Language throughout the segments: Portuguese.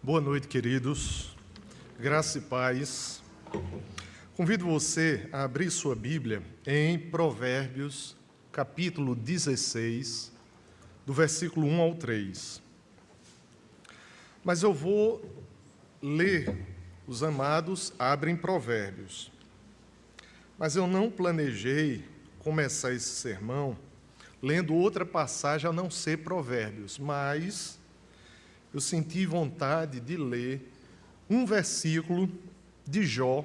Boa noite, queridos. Graça e paz. Convido você a abrir sua Bíblia em Provérbios, capítulo 16, do versículo 1 ao 3. Mas eu vou ler, os amados abrem Provérbios. Mas eu não planejei começar esse sermão lendo outra passagem a não ser Provérbios, mas eu senti vontade de ler um versículo de Jó,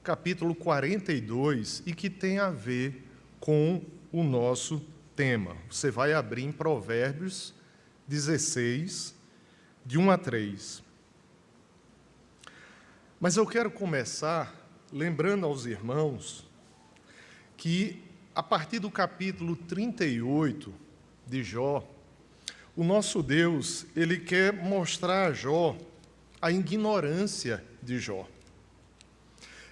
capítulo 42, e que tem a ver com o nosso tema. Você vai abrir em Provérbios 16, de 1 a 3. Mas eu quero começar lembrando aos irmãos que, a partir do capítulo 38 de Jó, o nosso Deus, ele quer mostrar a Jó a ignorância de Jó.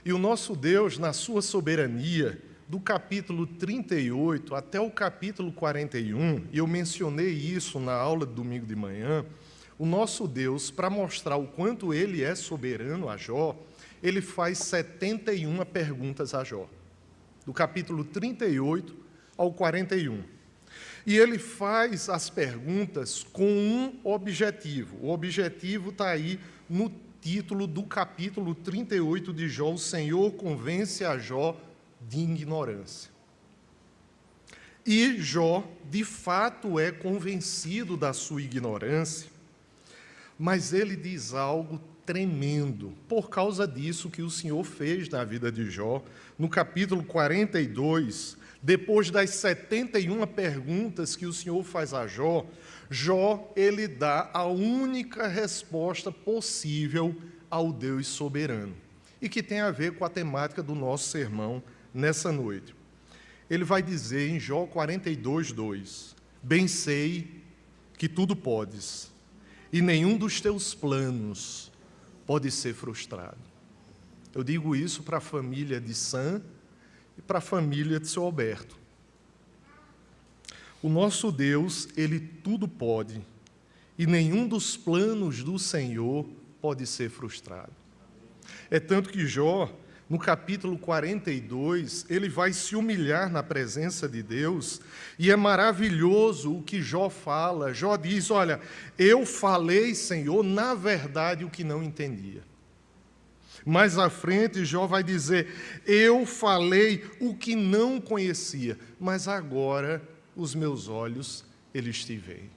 E o nosso Deus, na sua soberania, do capítulo 38 até o capítulo 41, e eu mencionei isso na aula de domingo de manhã, o nosso Deus, para mostrar o quanto ele é soberano a Jó, ele faz 71 perguntas a Jó, do capítulo 38 ao 41. E ele faz as perguntas com um objetivo. O objetivo está aí no título do capítulo 38 de Jó: o Senhor convence a Jó de ignorância. E Jó, de fato, é convencido da sua ignorância, mas ele diz algo tremendo, por causa disso que o Senhor fez na vida de Jó. No capítulo 42, depois das 71 perguntas que o Senhor faz a Jó, Jó, ele dá a única resposta possível ao Deus soberano, e que tem a ver com a temática do nosso sermão nessa noite. Ele vai dizer em Jó 42, 2, bem sei que tudo podes, e nenhum dos teus planos pode ser frustrado. Eu digo isso para a família de Sam e para a família de seu Alberto. O nosso Deus, ele tudo pode, e nenhum dos planos do Senhor pode ser frustrado. É tanto que Jó, no capítulo 42, ele vai se humilhar na presença de Deus, e é maravilhoso o que Jó fala. Jó diz: olha, eu falei, Senhor, na verdade o que não entendia. Mais à frente, Jó vai dizer: eu falei o que não conhecia, mas agora os meus olhos eles te veem.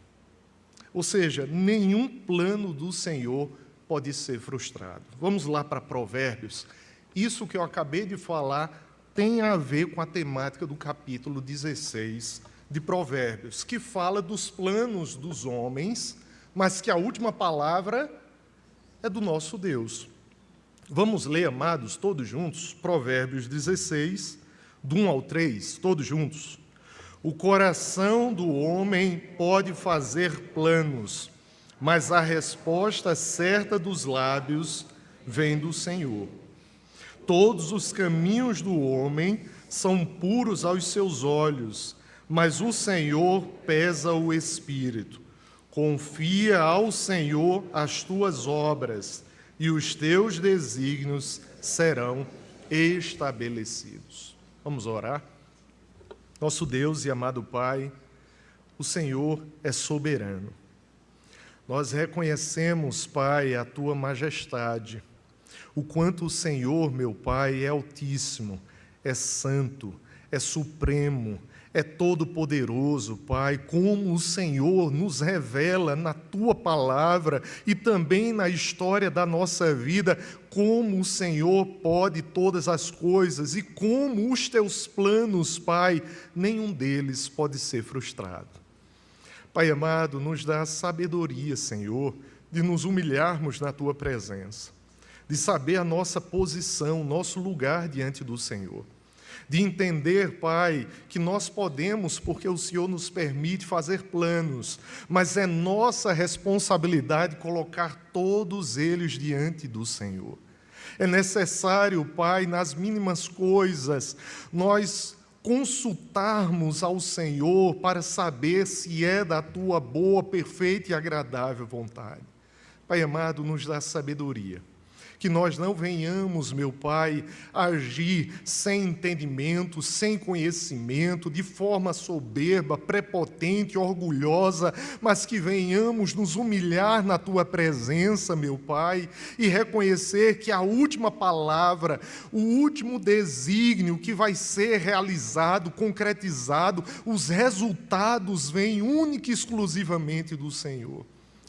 Ou seja, nenhum plano do Senhor pode ser frustrado. Vamos lá para Provérbios. Isso que eu acabei de falar tem a ver com a temática do capítulo 16 de Provérbios, que fala dos planos dos homens, mas que a última palavra é do nosso Deus. Vamos ler, amados, todos juntos, Provérbios 16, do 1 ao 3, todos juntos. O coração do homem pode fazer planos, mas a resposta certa dos lábios vem do Senhor. Todos os caminhos do homem são puros aos seus olhos, mas o Senhor pesa o espírito. Confia ao Senhor as tuas obras, e os teus desígnios serão estabelecidos. Vamos orar? Nosso Deus e amado Pai, o Senhor é soberano. Nós reconhecemos, Pai, a tua majestade, o quanto o Senhor, meu Pai, é altíssimo, é santo, é supremo, é todo-poderoso, Pai, como o Senhor nos revela na Tua Palavra e também na história da nossa vida, como o Senhor pode todas as coisas e como os Teus planos, Pai, nenhum deles pode ser frustrado. Pai amado, nos dá sabedoria, Senhor, de nos humilharmos na Tua presença, de saber a nossa posição, nosso lugar diante do Senhor. De entender, Pai, que nós podemos, porque o Senhor nos permite fazer planos, mas é nossa responsabilidade colocar todos eles diante do Senhor. É necessário, Pai, nas mínimas coisas, nós consultarmos ao Senhor para saber se é da Tua boa, perfeita e agradável vontade. Pai amado, nos dá sabedoria. Que nós não venhamos, meu Pai, agir sem entendimento, sem conhecimento, de forma soberba, prepotente, orgulhosa, mas que venhamos nos humilhar na Tua presença, meu Pai, e reconhecer que a última palavra, o último desígnio que vai ser realizado, concretizado, os resultados vêm única e exclusivamente do Senhor.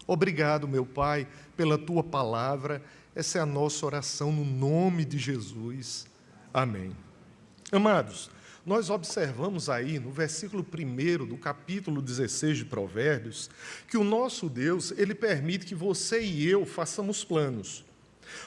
Obrigado, meu Pai, pela Tua palavra. Essa é a nossa oração no nome de Jesus. Amém. Amados, nós observamos aí no versículo 1 do capítulo 16 de Provérbios que o nosso Deus, Ele permite que você e eu façamos planos.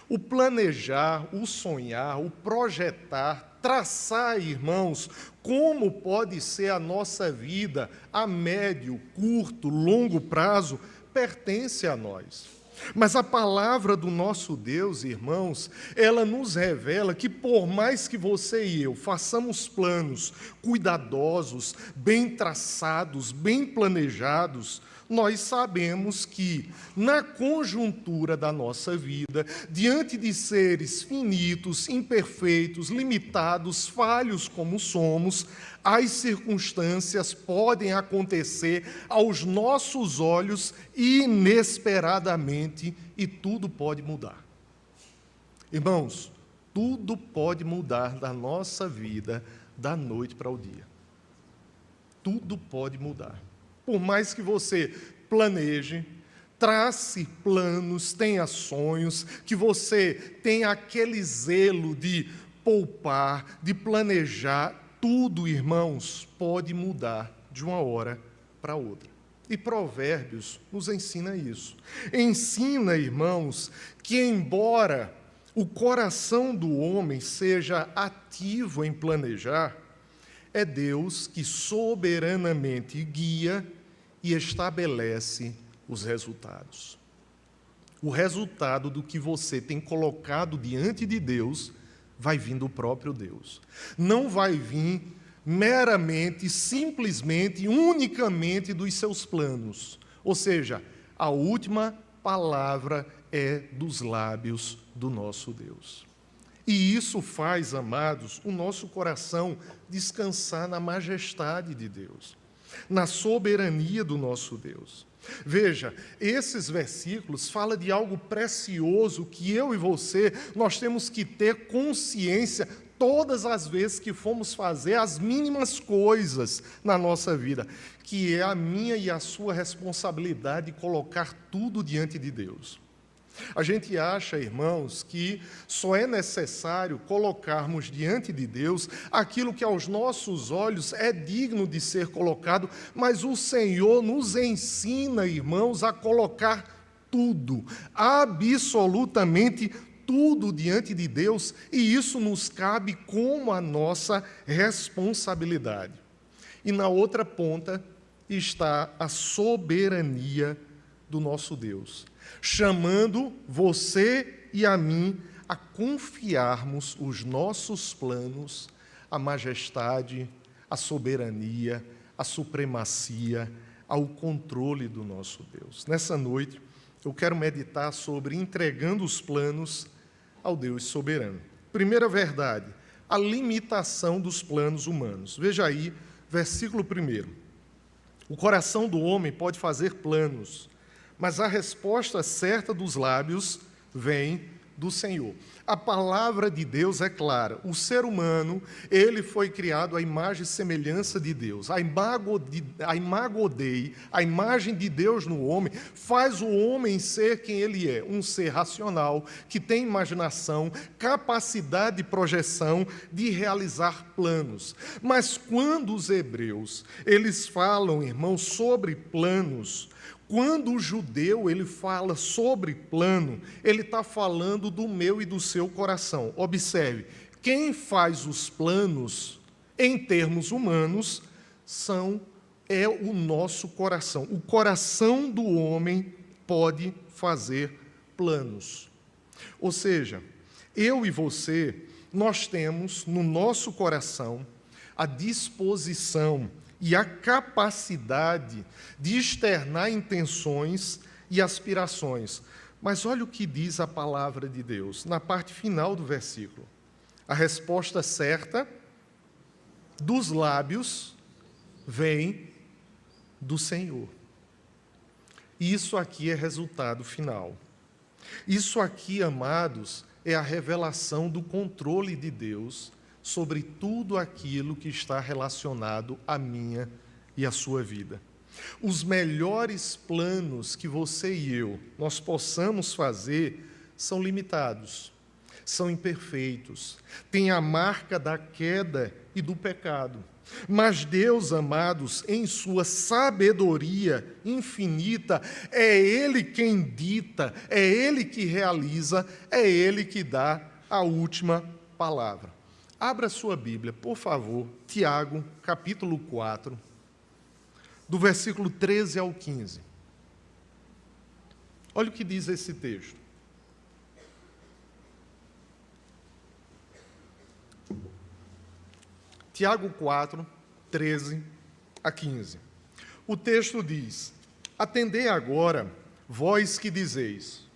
O planejar, o sonhar, o projetar, traçar, irmãos, como pode ser a nossa vida a médio, curto, longo prazo, pertence a nós. Mas a palavra do nosso Deus, irmãos, ela nos revela que por mais que você e eu façamos planos cuidadosos, bem traçados, bem planejados, nós sabemos que, na conjuntura da nossa vida, diante de seres finitos, imperfeitos, limitados, falhos como somos, as circunstâncias podem acontecer aos nossos olhos inesperadamente e tudo pode mudar. Irmãos, tudo pode mudar da nossa vida da noite para o dia. Tudo pode mudar. Por mais que você planeje, trace planos, tenha sonhos, que você tenha aquele zelo de poupar, de planejar, tudo, irmãos, pode mudar de uma hora para outra. E Provérbios nos ensina isso. Ensina, irmãos, que embora o coração do homem seja ativo em planejar, é Deus que soberanamente guia e estabelece os resultados. O resultado do que você tem colocado diante de Deus vai vir do próprio Deus. Não vai vir meramente, simplesmente, unicamente dos seus planos. Ou seja, a última palavra é dos lábios do nosso Deus. E isso faz, amados, o nosso coração descansar na majestade de Deus, na soberania do nosso Deus. Veja, esses versículos falam de algo precioso que eu e você, nós temos que ter consciência todas as vezes que formos fazer as mínimas coisas na nossa vida, que é a minha e a sua responsabilidade de colocar tudo diante de Deus. A gente acha, irmãos, que só é necessário colocarmos diante de Deus aquilo que aos nossos olhos é digno de ser colocado, mas o Senhor nos ensina, irmãos, a colocar tudo, absolutamente tudo diante de Deus, e isso nos cabe como a nossa responsabilidade. E na outra ponta está a soberania do nosso Deus, chamando você e a mim a confiarmos os nossos planos, a majestade, a soberania, a supremacia, ao controle do nosso Deus. Nessa noite, eu quero meditar sobre entregando os planos ao Deus soberano. Primeira verdade, a limitação dos planos humanos. Veja aí, versículo 1. O coração do homem pode fazer planos, mas a resposta certa dos lábios vem do Senhor. A palavra de Deus é clara. O ser humano, ele foi criado à imagem e semelhança de Deus. A imago Dei, a imagem de Deus no homem, faz o homem ser quem ele é. Um ser racional, que tem imaginação, capacidade de projeção, de realizar planos. Mas quando os hebreus, eles falam, irmãos, sobre planos, quando o judeu ele fala sobre plano, ele está falando do meu e do seu coração. Observe, quem faz os planos, em termos humanos, é o nosso coração. O coração do homem pode fazer planos. Ou seja, eu e você, nós temos no nosso coração a disposição e a capacidade de externar intenções e aspirações. Mas olha o que diz a palavra de Deus, na parte final do versículo. A resposta certa dos lábios vem do Senhor. Isso aqui é resultado final. Isso aqui, amados, é a revelação do controle de Deus sobre tudo aquilo que está relacionado à minha e à sua vida. Os melhores planos que você e eu nós possamos fazer são limitados, são imperfeitos, têm a marca da queda e do pecado. Mas Deus, amados, em sua sabedoria infinita, é Ele quem dita, é Ele que realiza, é Ele que dá a última palavra. Abra sua Bíblia, por favor, Tiago, capítulo 4, do versículo 13 ao 15. Olha o que diz esse texto. Tiago 4, 13 a 15. O texto diz: Atendei agora, vós que dizeis.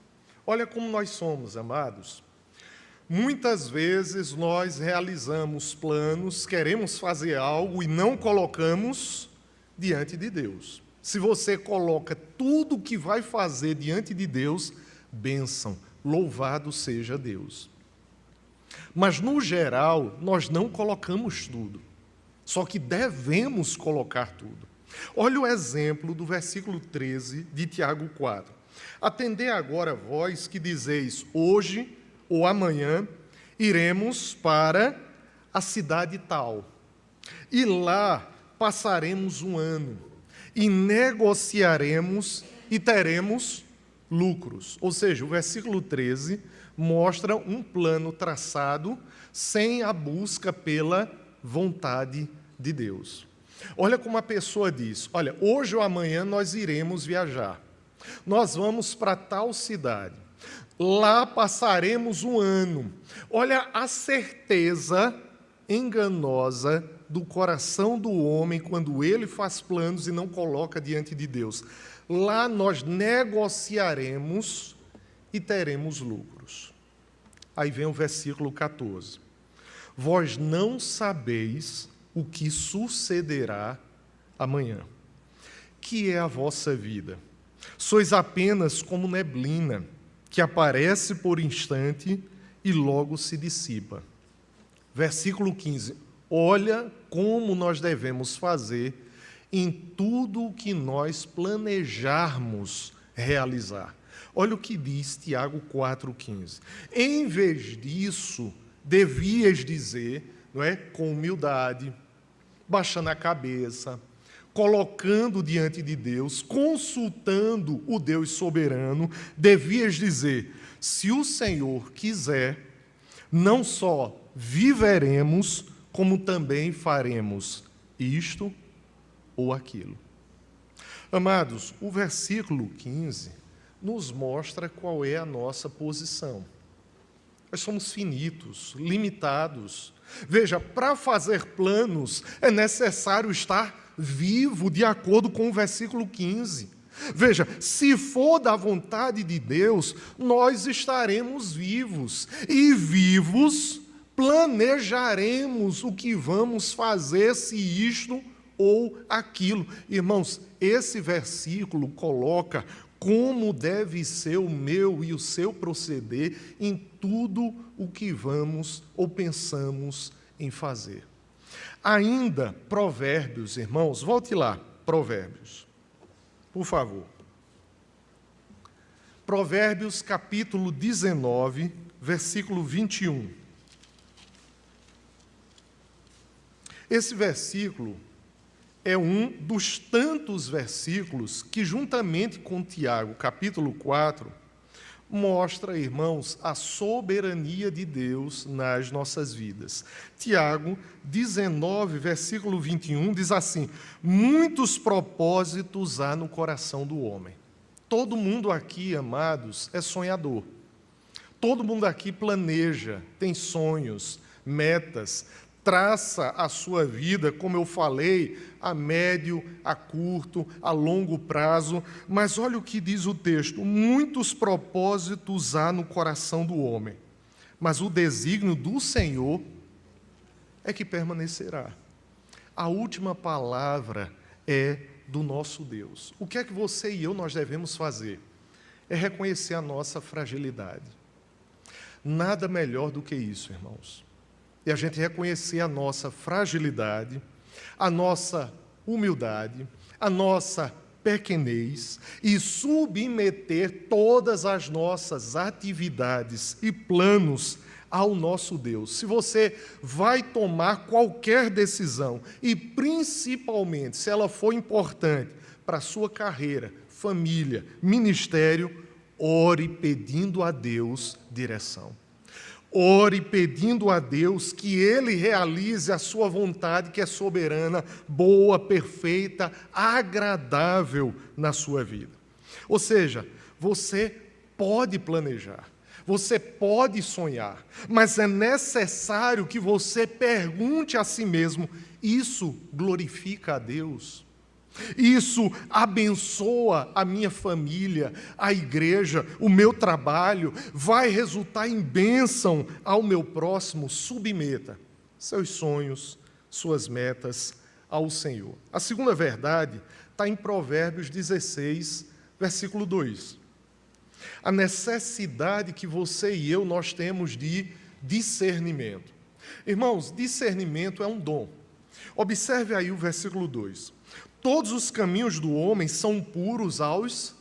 Olha como nós somos, amados. Muitas vezes nós realizamos planos, queremos fazer algo e não colocamos diante de Deus. Se você coloca tudo o que vai fazer diante de Deus, bênção, louvado seja Deus. Mas, no geral, nós não colocamos tudo. Só que devemos colocar tudo. Olha o exemplo do versículo 13 de Tiago 4. Atendei agora vós que dizeis, hoje ou amanhã iremos para a cidade tal. E lá passaremos um ano. E negociaremos e teremos lucros. Ou seja, o versículo 13 mostra um plano traçado sem a busca pela vontade de Deus. Olha como a pessoa diz, olha, hoje ou amanhã nós iremos viajar. Nós vamos para tal cidade. Lá passaremos um ano. Olha a certeza enganosa do coração do homem quando ele faz planos e não coloca diante de Deus. Lá nós negociaremos e teremos lucros. Aí vem o versículo 14. Vós não sabeis o que sucederá amanhã. Que é a vossa vida? Sois apenas como neblina, que aparece por instante e logo se dissipa. Versículo 15. Olha como nós devemos fazer em tudo o que nós planejarmos realizar. Olha o que diz Tiago 4,15. Em vez disso, devias dizer, não é, com humildade, baixando a cabeça, colocando diante de Deus, consultando o Deus soberano, devias dizer, se o Senhor quiser, não só viveremos, como também faremos isto ou aquilo. Amados, o versículo 15 nos mostra qual é a nossa posição. Nós somos finitos, limitados. Veja, para fazer planos é necessário estar vivo, de acordo com o versículo 15. Veja, se for da vontade de Deus, nós estaremos vivos. E vivos, planejaremos o que vamos fazer, se isto ou aquilo. Irmãos, esse versículo coloca como deve ser o meu e o seu proceder em tudo o que vamos ou pensamos em fazer. Ainda, Provérbios, irmãos, volte lá, Provérbios, por favor. Provérbios, capítulo 19, versículo 21. Esse versículo é um dos tantos versículos que, juntamente com Tiago, capítulo 4, mostra, irmãos, a soberania de Deus nas nossas vidas. Tiago 19, versículo 21, diz assim, muitos propósitos há no coração do homem. Todo mundo aqui, amados, é sonhador. Todo mundo aqui planeja, tem sonhos, metas, traça a sua vida, como eu falei, a médio, a curto, a longo prazo. Mas olha o que diz o texto: muitos propósitos há no coração do homem, mas o desígnio do Senhor é que permanecerá. A última palavra é do nosso Deus. O que é que você e eu nós devemos fazer? É reconhecer a nossa fragilidade. Nada melhor do que isso, irmãos. E a gente reconhecer a nossa fragilidade, a nossa humildade, a nossa pequenez e submeter todas as nossas atividades e planos ao nosso Deus. Se você vai tomar qualquer decisão, e principalmente se ela for importante para a sua carreira, família, ministério, ore pedindo a Deus direção. Ore pedindo a Deus que Ele realize a sua vontade, que é soberana, boa, perfeita, agradável na sua vida. Ou seja, você pode planejar, você pode sonhar, mas é necessário que você pergunte a si mesmo: isso glorifica a Deus? Isso abençoa a minha família, a igreja, o meu trabalho, vai resultar em bênção ao meu próximo? Submeta seus sonhos, suas metas ao Senhor. A segunda verdade está em Provérbios 16, versículo 2. A necessidade que você e eu nós temos de discernimento. Irmãos, discernimento é um dom. Observe aí o versículo 2. Todos os caminhos do homem são puros aos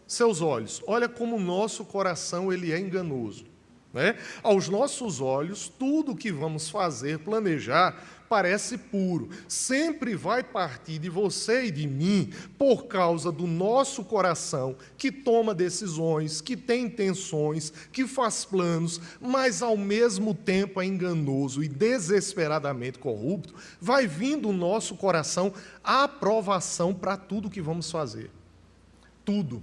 seus olhos. Olha como o nosso coração ele é enganoso, né? Aos nossos olhos, tudo que vamos fazer, planejar, parece puro. Sempre vai partir de você e de mim por causa do nosso coração, que toma decisões, que tem intenções, que faz planos, mas ao mesmo tempo é enganoso e desesperadamente corrupto. Vai vindo do nosso coração a aprovação para tudo que vamos fazer. Tudo.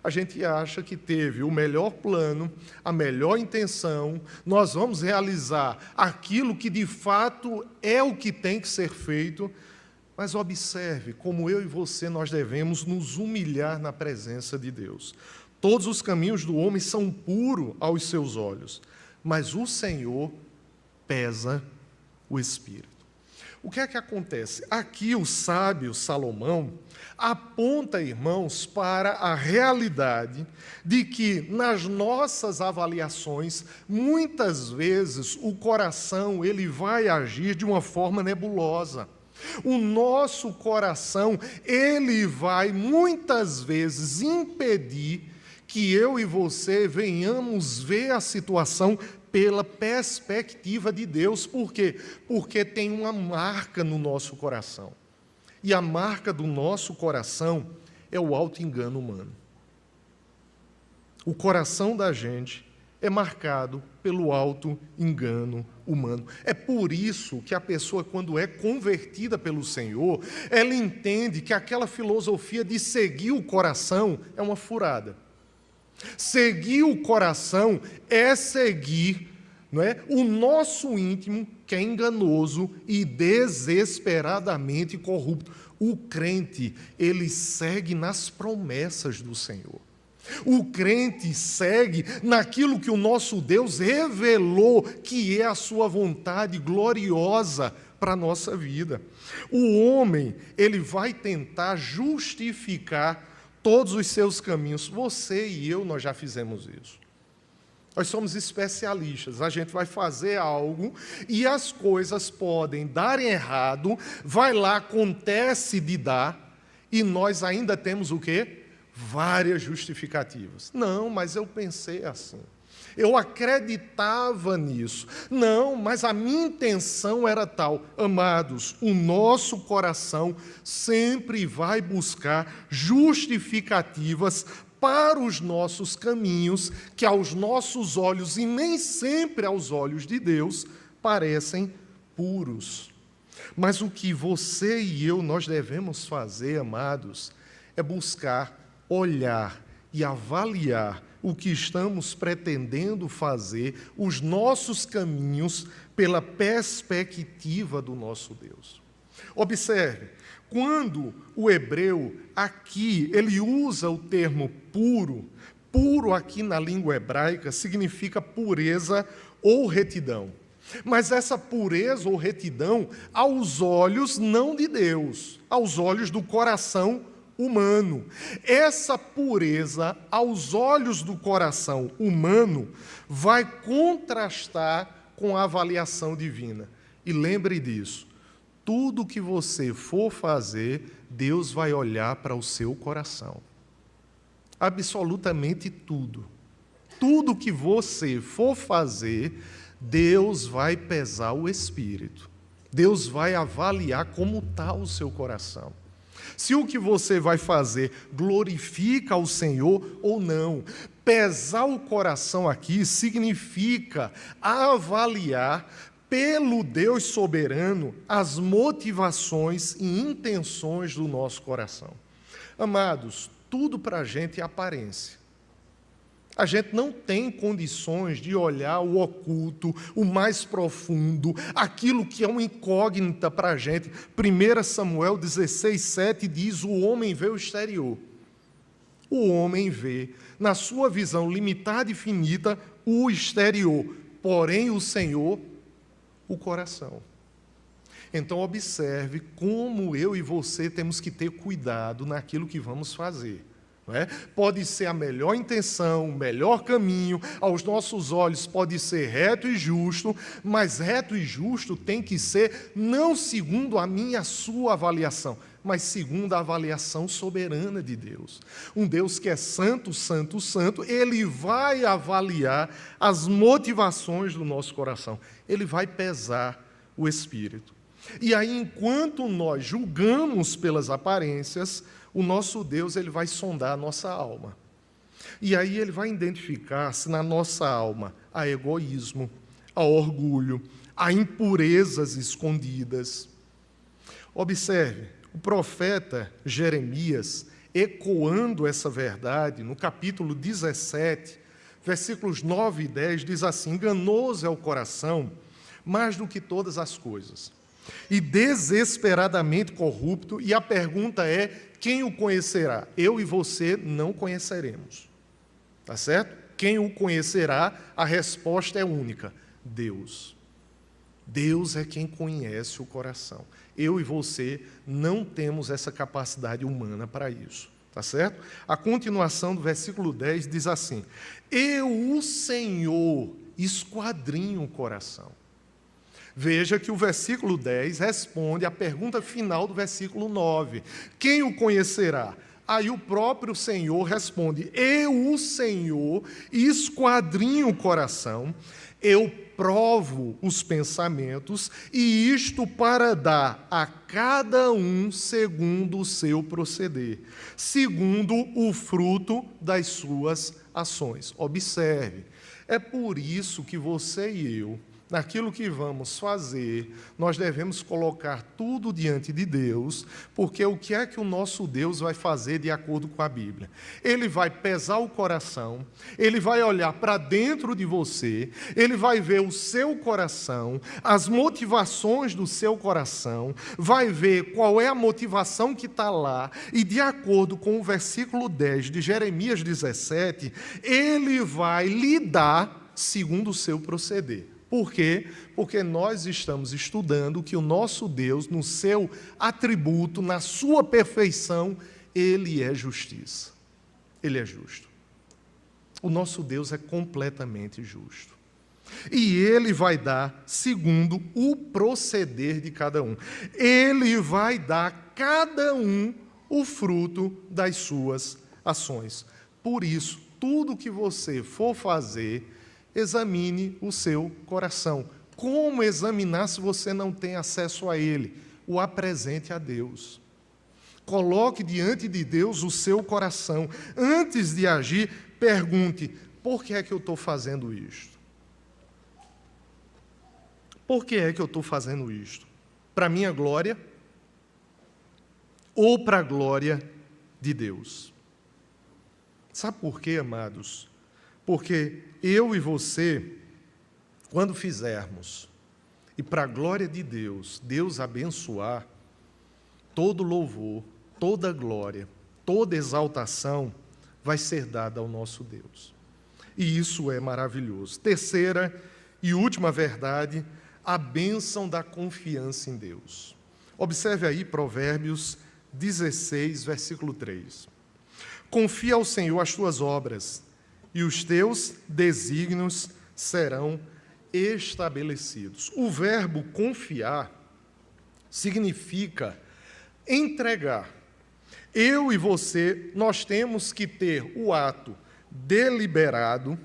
A gente acha que teve o melhor plano, a melhor intenção, nós vamos realizar aquilo que de fato é o que tem que ser feito, mas observe como eu e você nós devemos nos humilhar na presença de Deus. Todos os caminhos do homem são puros aos seus olhos, mas o Senhor pesa o espírito. O que é que acontece? Aqui o sábio Salomão aponta, irmãos, para a realidade de que nas nossas avaliações, muitas vezes o coração ele vai agir de uma forma nebulosa. O nosso coração, ele vai muitas vezes impedir que eu e você venhamos ver a situação pela perspectiva de Deus. Por quê? Porque tem uma marca no nosso coração. E a marca do nosso coração é o auto-engano humano. O coração da gente é marcado pelo auto-engano humano. É por isso que a pessoa, quando é convertida pelo Senhor, ela entende que aquela filosofia de seguir o coração é uma furada. Seguir o coração é seguir, não é, o nosso íntimo, que é enganoso e desesperadamente corrupto. O crente, ele segue nas promessas do Senhor. O crente segue naquilo que o nosso Deus revelou, que é a sua vontade gloriosa para a nossa vida. O homem, ele vai tentar justificar todos os seus caminhos. Você e eu, nós já fizemos isso. Nós somos especialistas. A gente vai fazer algo e as coisas podem dar errado, vai lá, acontece de dar, e nós ainda temos o quê? Várias justificativas. Não, mas eu pensei assim. Eu acreditava nisso. Não, mas a minha intenção era tal. Amados, o nosso coração sempre vai buscar justificativas para os nossos caminhos, que aos nossos olhos, e nem sempre aos olhos de Deus, parecem puros. Mas o que você e eu nós devemos fazer, amados, é buscar olhar e avaliar o que estamos pretendendo fazer, os nossos caminhos, pela perspectiva do nosso Deus. Observe, quando o hebreu aqui, ele usa o termo puro, puro aqui na língua hebraica significa pureza ou retidão. Mas essa pureza ou retidão aos olhos não de Deus, aos olhos do coração humano. Essa pureza aos olhos do coração humano vai contrastar com a avaliação divina. E lembre disso, tudo que você for fazer, Deus vai olhar para o seu coração. Absolutamente tudo. Tudo que você for fazer, Deus vai pesar o espírito. Deus vai avaliar como está o seu coração. Se o que você vai fazer glorifica ao Senhor ou não. Pesar o coração aqui significa avaliar pelo Deus soberano as motivações e intenções do nosso coração. Amados, tudo para a gente é aparência. A gente não tem condições de olhar o oculto, o mais profundo, aquilo que é uma incógnita para a gente. 1 Samuel 16:7 diz: o homem vê o exterior. O homem vê, na sua visão limitada e finita, o exterior. Porém, o Senhor, o coração. Então, observe como eu e você temos que ter cuidado naquilo que vamos fazer. Não é? Pode ser a melhor intenção, o melhor caminho, aos nossos olhos pode ser reto e justo, mas reto e justo tem que ser não segundo a minha e a sua avaliação, mas segundo a avaliação soberana de Deus. Um Deus que é santo, santo, santo, Ele vai avaliar as motivações do nosso coração, Ele vai pesar o espírito. E aí, enquanto nós julgamos pelas aparências, o nosso Deus ele vai sondar a nossa alma. E aí ele vai identificar se na nossa alma há egoísmo, há orgulho, há impurezas escondidas. Observe, o profeta Jeremias, ecoando essa verdade, no capítulo 17, versículos 9 e 10, diz assim: enganoso é o coração, mais do que todas as coisas, e desesperadamente corrupto, e a pergunta é: quem o conhecerá? Eu e você não conheceremos. Tá certo? Quem o conhecerá? A resposta é única: Deus. Deus é quem conhece o coração. Eu e você não temos essa capacidade humana para isso. Tá certo? A continuação do versículo 10 diz assim: eu, o Senhor, esquadrinho o coração. Veja que o versículo 10 responde à pergunta final do versículo 9. Quem o conhecerá? Aí o próprio Senhor responde: eu, o Senhor, esquadrinho o coração, eu provo os pensamentos, e isto para dar a cada um segundo o seu proceder, segundo o fruto das suas ações. Observe, é por isso que você e eu, naquilo que vamos fazer, nós devemos colocar tudo diante de Deus, porque o que é que o nosso Deus vai fazer de acordo com a Bíblia? Ele vai pesar o coração, ele vai olhar para dentro de você, ele vai ver o seu coração, as motivações do seu coração, vai ver qual é a motivação que está lá, e de acordo com o versículo 10 de Jeremias 17, ele vai lhe dar segundo o seu proceder. Por quê? Porque nós estamos estudando que o nosso Deus, no seu atributo, na sua perfeição, Ele é justiça. Ele é justo. O nosso Deus é completamente justo. E Ele vai dar segundo o proceder de cada um. Ele vai dar a cada um o fruto das suas ações. Por isso, tudo que você for fazer, examine o seu coração. Como examinar se você não tem acesso a ele? O apresente a Deus. Coloque diante de Deus o seu coração. Antes de agir, pergunte: por que é que eu estou fazendo isto? Por que é que eu estou fazendo isto? Para a minha glória ou para a glória de Deus? Sabe por quê, amados? Porque eu e você, quando fizermos, e para a glória de Deus, Deus abençoar, todo louvor, toda glória, toda exaltação vai ser dada ao nosso Deus. E isso é maravilhoso. Terceira e última verdade, a bênção da confiança em Deus. Observe aí Provérbios 16, versículo 3. Confia ao Senhor as tuas obras, e os teus desígnios serão estabelecidos. O verbo confiar significa entregar. Eu e você, nós temos que ter o ato deliberado,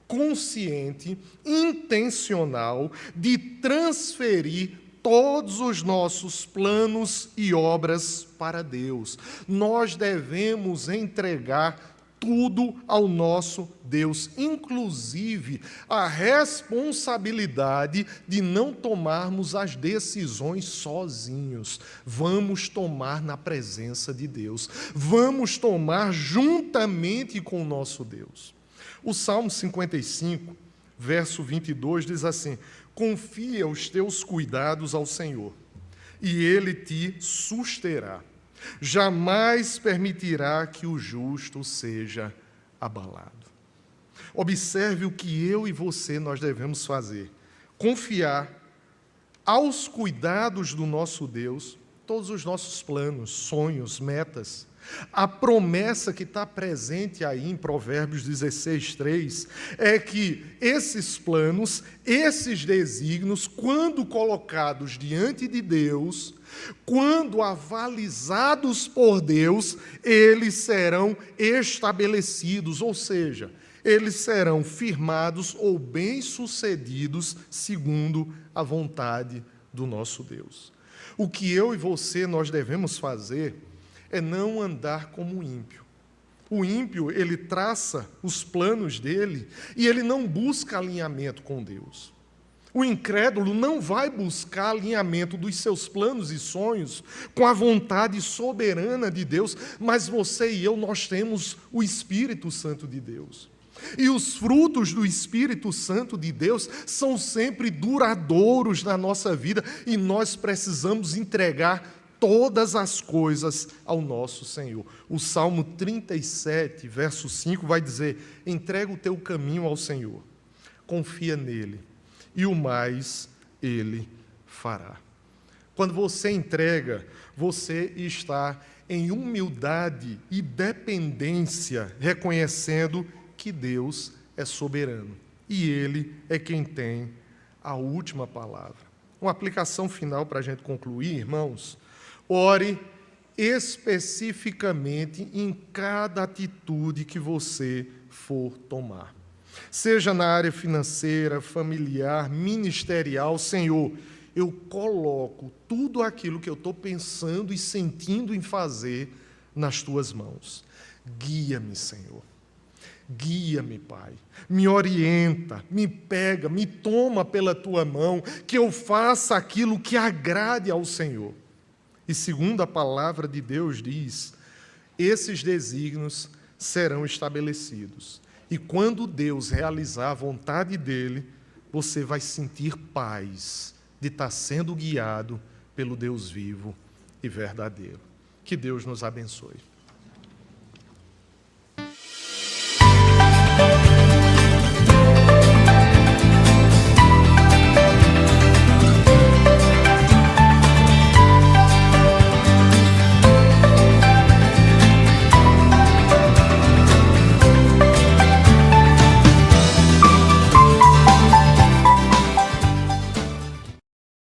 consciente, intencional de transferir todos os nossos planos e obras para Deus. Nós devemos entregar tudo ao nosso Deus, inclusive a responsabilidade de não tomarmos as decisões sozinhos. Vamos tomar na presença de Deus. Vamos tomar juntamente com o nosso Deus. O Salmo 55, verso 22, diz assim: confia os teus cuidados ao Senhor, e Ele te susterá. Jamais permitirá que o justo seja abalado. Observe o que eu e você nós devemos fazer. Confiar aos cuidados do nosso Deus todos os nossos planos, sonhos, metas. A promessa que está presente aí em Provérbios 16, 3, é que esses planos, esses desígnios, quando colocados diante de Deus, quando avalizados por Deus, eles serão estabelecidos, ou seja, eles serão firmados ou bem-sucedidos segundo a vontade do nosso Deus. O que eu e você nós devemos fazer é não andar como o ímpio. O ímpio, ele traça os planos dele e ele não busca alinhamento com Deus. O incrédulo não vai buscar alinhamento dos seus planos e sonhos com a vontade soberana de Deus, mas você e eu, nós temos o Espírito Santo de Deus. E os frutos do Espírito Santo de Deus são sempre duradouros na nossa vida e nós precisamos entregar todas as coisas ao nosso Senhor. O Salmo 37, verso 5, vai dizer: entrega o teu caminho ao Senhor, confia nele, e o mais ele fará. Quando você entrega, você está em humildade e dependência, reconhecendo que Deus é soberano, e Ele é quem tem a última palavra. Uma aplicação final para a gente concluir, irmãos: ore especificamente em cada atitude que você for tomar. Seja na área financeira, familiar, ministerial, Senhor, eu coloco tudo aquilo que eu estou pensando e sentindo em fazer nas Tuas mãos. Guia-me, Senhor. Guia-me, Pai. Me orienta, me pega, me toma pela Tua mão, que eu faça aquilo que agrade ao Senhor. E segundo a palavra de Deus diz, esses desígnios serão estabelecidos. E quando Deus realizar a vontade dEle, você vai sentir paz de estar sendo guiado pelo Deus vivo e verdadeiro. Que Deus nos abençoe.